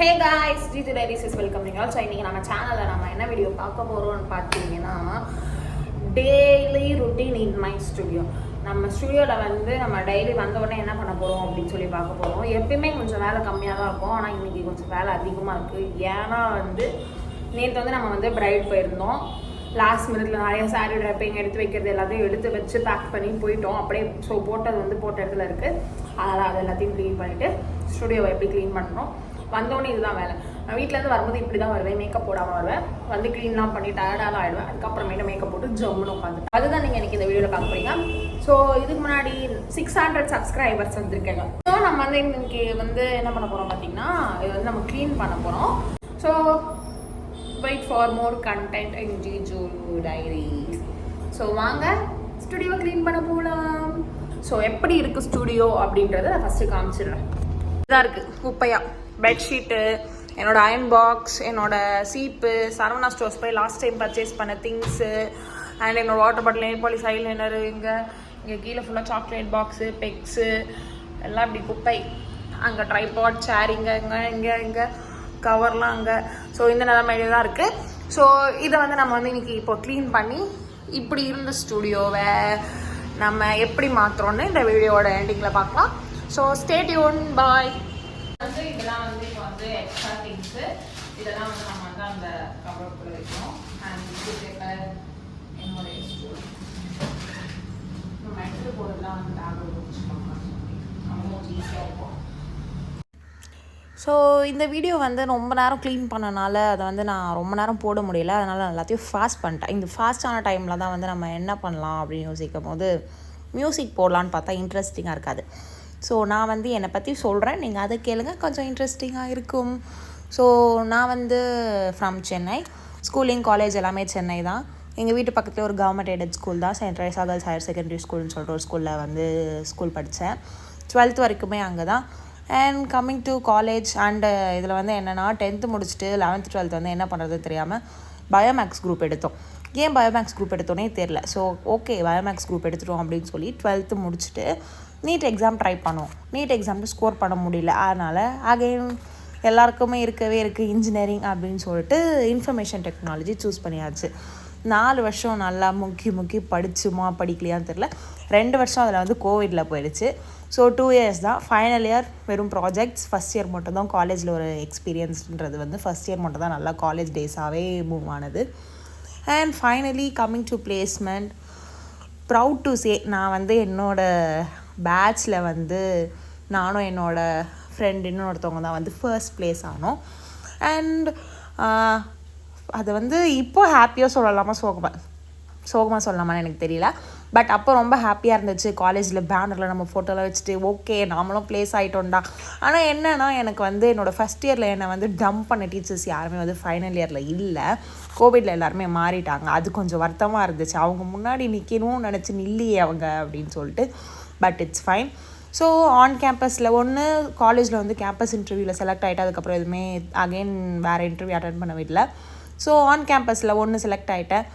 Hey guys, Gigi Diaries is welcoming you all. So இன்னைக்கு நம்ம சேனல்ல நம்ம என்ன வீடியோ பார்க்க போறோம்னு பார்த்தீங்கன்னா daily routine in my studio. நம்ம ஸ்டுடியோவில் வந்து நம்ம டெய்லி வந்த உடனே என்ன பண்ண போகிறோம் அப்படின்னு சொல்லி பார்க்க போகிறோம். எப்பயுமே கொஞ்சம் வேலை கம்மியாக தான் இருக்கும், ஆனால் இன்னைக்கு கொஞ்சம் வேலை அதிகமாக இருக்குது. ஏன்னா வந்து நேற்று வந்து நம்ம வந்து பிரைட் போயிருந்தோம். லாஸ்ட் மினிட்ல நிறைய சாரீ ட்ராப்பிங் எடுத்து வைக்கிறது எல்லாத்தையும் எடுத்து வச்சு பேக் பண்ணி போயிட்டோம். அப்படியே ஸோ போட்டது வந்து போட்ட இடத்துல இருக்குது. அதனால் அது எல்லாத்தையும் க்ளீன் பண்ணிவிட்டு ஸ்டுடியோவை எப்படி க்ளீன் பண்ணுறோம். வந்தோடனே இதுதான் வேலை. நான் வீட்டிலேருந்து வரும்போது இப்படி தான் வருவேன், மேக்கப் போடாமல் வருவேன். வந்து க்ளீன்லாம் பண்ணி டயர்டாக ஆகிடுவேன். அதுக்கப்புறமேட்டு மேக்கப் போட்டு ஜம்முன்னு உட்காந்து அதுதான் நீங்கள் எனக்கு இந்த வீடியோவில் பார்க்க போறீங்க. ஸோ இதுக்கு முன்னாடி 600 சப்ஸ்கிரைபர்ஸ் வந்திருக்கேங்க. ஸோ நம்ம வந்து இன்னைக்கு வந்து என்ன பண்ண போகிறோம் பார்த்தீங்கன்னா, இது வந்து நம்ம க்ளீன் பண்ண போகிறோம். So wait for more content in Jiju diaries. So வாங்க ஸ்டுடியோவை க்ளீன் பண்ண போகலாம். ஸோ எப்படி இருக்குது ஸ்டுடியோ அப்படின்றத நான் ஃபஸ்ட்டு காமிச்சிடுறேன். இதாக இருக்குது குப்பையா பெட்ஷீட்டு, என்னோட அயன் பாக்ஸ், என்னோட சீப்பு, சரவணா ஸ்டோர்ஸ் போய் லாஸ்ட் டைம் பர்ச்சேஸ் பண்ண திங்ஸு, அண்ட் என்னோட water bottle, nail polish, eyeliner, இங்கே கீழே ஃபுல்லாக சாக்லேட் பாக்ஸு, பெக்ஸு எல்லாம் இப்படி குப்பை. அங்கே ட்ரைபாட், சேர் இங்கே கவர்லாம் அங்கே. ஸோ இந்த நிலைமையில தான் இருக்குது. ஸோ இதை வந்து நம்ம வந்து இன்றைக்கி இப்போ க்ளீன் பண்ணி இப்படி இருந்த ஸ்டுடியோவை நம்ம எப்படி மாற்றுறோன்னு இந்த வீடியோவோட எண்டிங்கில் பார்க்கலாம். ஸோ ஸ்டே டியூன், பாய். வந்து இதெல்லாம் வந்து இப்போ வந்து எக்ஸ்ட்ரா திங்ஸு, இதெல்லாம் வந்து நம்ம வந்து அந்த கவருக்குள்ளே வைக்கணும். அண்ட் இது பேப்பர், என்னுடைய ஸ்டூல், நம்ம எடுத்துகிட்டு போகிறதுலாம் வந்து பேக்கில் வச்சுக்கோங்க, நம்ம ஈஸியாக இருக்கும். ஸோ இந்த வீடியோ வந்து ரொம்ப நேரம் க்ளீன் பண்ணனால அதை வந்து நான் ரொம்ப நேரம் போட முடியல. அதனால் நான் எல்லாத்தையும் ஃபாஸ்ட் பண்ணிட்டேன். இந்த ஃபாஸ்ட்டான டைமில் தான் வந்து நம்ம என்ன பண்ணலாம் அப்படின்னு யோசிக்கும் போது மியூசிக் போடலான்னு பார்த்தா இன்ட்ரெஸ்டிங்காக இருக்காது. ஸோ நான் வந்து என்னை பற்றி சொல்கிறேன், நீங்கள் அதை கேளுங்க, கொஞ்சம் இன்ட்ரெஸ்டிங்காக இருக்கும். ஸோ நான் வந்து ஃப்ரம் சென்னை. ஸ்கூலிங், காலேஜ் எல்லாமே சென்னை தான். எங்கள் வீட்டு பக்கத்தில் ஒரு கவர்மெண்ட் எய்டட் ஸ்கூல் தான், Saint Teresa girls higher secondary ஸ்கூல்னு சொல்லிட்டு ஒரு ஸ்கூலில் வந்து ஸ்கூல் படித்தேன். 12th வரைக்குமே அங்கே தான். And coming to college and இதில் வந்து என்னென்னா 10th முடிச்சுட்டு 11th 12th வந்து என்ன பண்ணுறதுன்னு தெரியாமல் பயோமேக்ஸ் குரூப் எடுத்தோம். ஏன் பயோமேக்ஸ் குரூப் எடுத்தோன்னே தெரில. ஸோ ஓகே பயோமேக்ஸ் குரூப் எடுத்துட்டோம் அப்படின்னு சொல்லி 12th முடிச்சுட்டு நீட் எக்ஸாம் ட்ரை பண்ணோம். நீட் எக்ஸாமில் ஸ்கோர் பண்ண முடியல. அதனால் அகைன் எல்லாருக்குமே இருக்குது இன்ஜினியரிங் அப்படின்னு சொல்லிட்டு இன்ஃபர்மேஷன் டெக்னாலஜி சூஸ் பண்ணியாச்சு. 4 வருஷம் நல்லா முக்கி படிச்சுமா படிக்கலையான்னு தெரில. 2 வருஷம் அதில் வந்து கோவிடில் போயிடுச்சு. ஸோ 2 இயர்ஸ் தான். ஃபைனல் இயர் வெறும் ப்ராஜெக்ட்ஸ். ஃபஸ்ட் இயர் மட்டும் தான் காலேஜில் ஒரு எக்ஸ்பீரியன்ஸ்ன்றது வந்து ஃபஸ்ட் இயர் மட்டும் தான் நல்லா காலேஜ் டேஸாகவே மூவ் ஆனது. And finally coming to placement, proud to say நான் வந்து என்னோடய பேட்சில் வந்து நானும் என்னோடய ஃப்ரெண்ட் இன்னொருத்தவங்க தான் வந்து ஃபர்ஸ்ட் ப்ளேஸ் ஆனோம். அண்ட் அது வந்து இப்போ ஹாப்பியாக சொல்லலாமா சோகமாக சொல்லலாமான்னு எனக்கு தெரியல. பட் அப்போ ரொம்ப ஹாப்பியாக இருந்துச்சு. காலேஜில் பேனரில் நம்ம ஃபோட்டோலாம் வச்சுட்டு ஓகே நாமளும் ப்ளேஸ் ஆகிட்டோம்டா. ஆனால் என்னென்னா எனக்கு வந்து என்னோடய ஃபஸ்ட் இயரில் என்னை வந்து டம்ப் பண்ண டீச்சர்ஸ் யாருமே வந்து ஃபைனல் இயரில் இல்லை. கோவிடில் எல்லாருமே மாறிட்டாங்க. அது கொஞ்சம் வருத்தமாக இருந்துச்சு. அவங்க முன்னாடி நிற்கணும்னு நினச்சி நில்லையே அவங்க அப்படின்னு சொல்லிட்டு. But it's fine. So on கேம்பஸில் ஒன்று காலேஜில் வந்து கேம்பஸ் இன்டர்வியூவில் செலக்ட் ஆகிட்டு அதுக்கப்புறம் எதுவுமே அகெயின் வேறு இன்டர்வியூ அட்டென்ட் பண்ண விடல. ஸோ ஆன் கேம்பஸில் ஒன்று செலக்ட் ஆகிட்டேன்.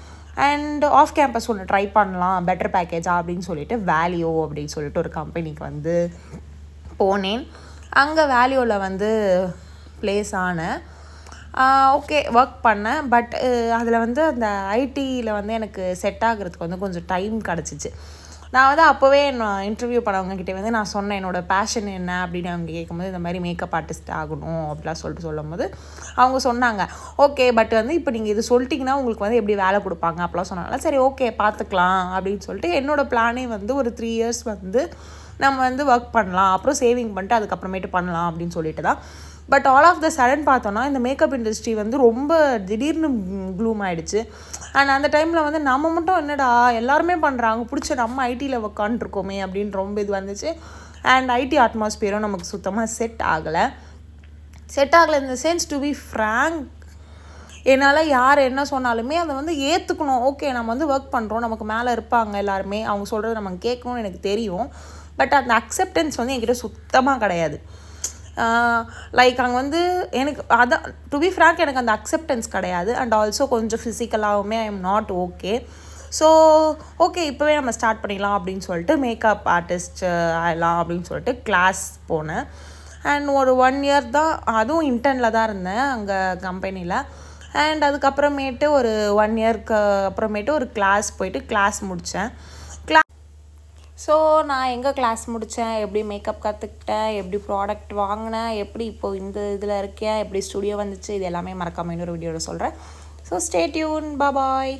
அண்ட் ஆஃப் கேம்பஸ் ஒன்று ட்ரை பண்ணலாம் பெட்டர் பேக்கேஜா அப்படின்னு சொல்லிட்டு வேல்யூ அப்படின்னு சொல்லிட்டு ஒரு கம்பெனிக்கு வந்து போனேன். அங்கே வேல்யூவில் வந்து ப்ளேஸ் ஆனேன். ஓகே ஒர்க் பண்ணேன். பட் அதில் வந்து அந்த ஐடியில் வந்து எனக்கு செட் ஆகிறதுக்கு வந்து கொஞ்சம் டைம் கிடச்சிச்சு. நான் வந்து அப்போவே இன்டர்வியூ பண்ணவங்ககிட்ட வந்து நான் சொன்னேன் என்னோடய பேஷன் என்ன அப்படின்னு அவங்க கேட்கும்போது இந்த மாதிரி மேக்கப் ஆர்டிஸ்ட் ஆகணும் அப்படிலாம் சொல்லும் போது அவங்க சொன்னாங்க ஓகே பட் வந்து இப்போ நீங்கள் இது சொல்லிட்டிங்கன்னா உங்களுக்கு வந்து எப்படி வேலை கொடுப்பாங்க அப்படிலாம் சொன்னாங்களா. சரி ஓகே பார்த்துக்கலாம் அப்படின்னு சொல்லிட்டு என்னோடய பிளானே வந்து ஒரு 3 இயர்ஸ் வந்து நம்ம வந்து ஒர்க் பண்ணலாம், அப்புறம் சேவிங் பண்ணிட்டு அதுக்கப்புறமேட்டு பண்ணலாம் அப்படின்னு சொல்லிட்டு தான். But all of a sudden பார்த்தோன்னா இந்த மேக்கப் இண்டஸ்ட்ரி வந்து ரொம்ப திடீர்னு க்ளூம் ஆகிடுச்சு. அண்ட் அந்த டைமில் வந்து நம்ம மட்டும் என்னடா எல்லாருமே பண்ணுறாங்க, பிடிச்ச நம்ம ஐடியில் உக்காந்துருக்கோமே அப்படின்னு ரொம்ப இது வந்துச்சு. அண்ட் ஐடி அட்மாஸ்பியரும் நமக்கு சுத்தமாக செட் ஆகலை. இந்த சென்ஸ் டு பி ஃப்ராங்க், என்னால் யார் என்ன சொன்னாலுமே அதை வந்து ஏற்றுக்கணும். ஓகே நம்ம வந்து ஒர்க் பண்ணுறோம், நமக்கு மேலே இருப்பாங்க எல்லாருமே, அவங்க சொல்கிறது நம்ம கேட்கணும்னு எனக்கு தெரியும். பட் அந்த அக்செப்டன்ஸ் வந்து என்கிட்ட சுத்தமாக கிடையாது. லைக் அங்கே வந்து எனக்கு அதான் டு பி ஃப்ராங்க் எனக்கு அந்த அக்செப்டன்ஸ் கிடையாது. அண்ட் ஆல்சோ கொஞ்சம் ஃபிசிக்கலாகவுமே I am not okay. So okay இப்போவே நம்ம ஸ்டார்ட் பண்ணிடலாம் அப்படின்னு சொல்லிட்டு மேக்கப் ஆர்டிஸ்ட் ஆகலாம் அப்படின்னு சொல்லிட்டு கிளாஸ் போனேன். அண்ட் ஒரு 1 இயர் தான், அதுவும் இன்டர்னில் தான் இருந்தேன் அங்கே கம்பெனியில். அண்ட் அதுக்கப்புறமேட்டு ஒரு 1 இயர்க்கு அப்புறமேட்டு ஒரு கிளாஸ் போயிட்டு கிளாஸ் முடித்தேன். ஸோ நான் எங்கே கிளாஸ் முடித்தேன், எப்படி மேக்கப் கற்றுக்கிட்டேன், எப்படி ப்ராடக்ட் வாங்கினேன், எப்படி இப்போது இந்த இதில் இருக்கேன், எப்படி ஸ்டுடியோ வந்துச்சு, இது எல்லாமே மறக்காமல் இன்னொரு வீடியோவில் சொல்கிறேன். ஸோ ஸ்டே டியூன், பாய்.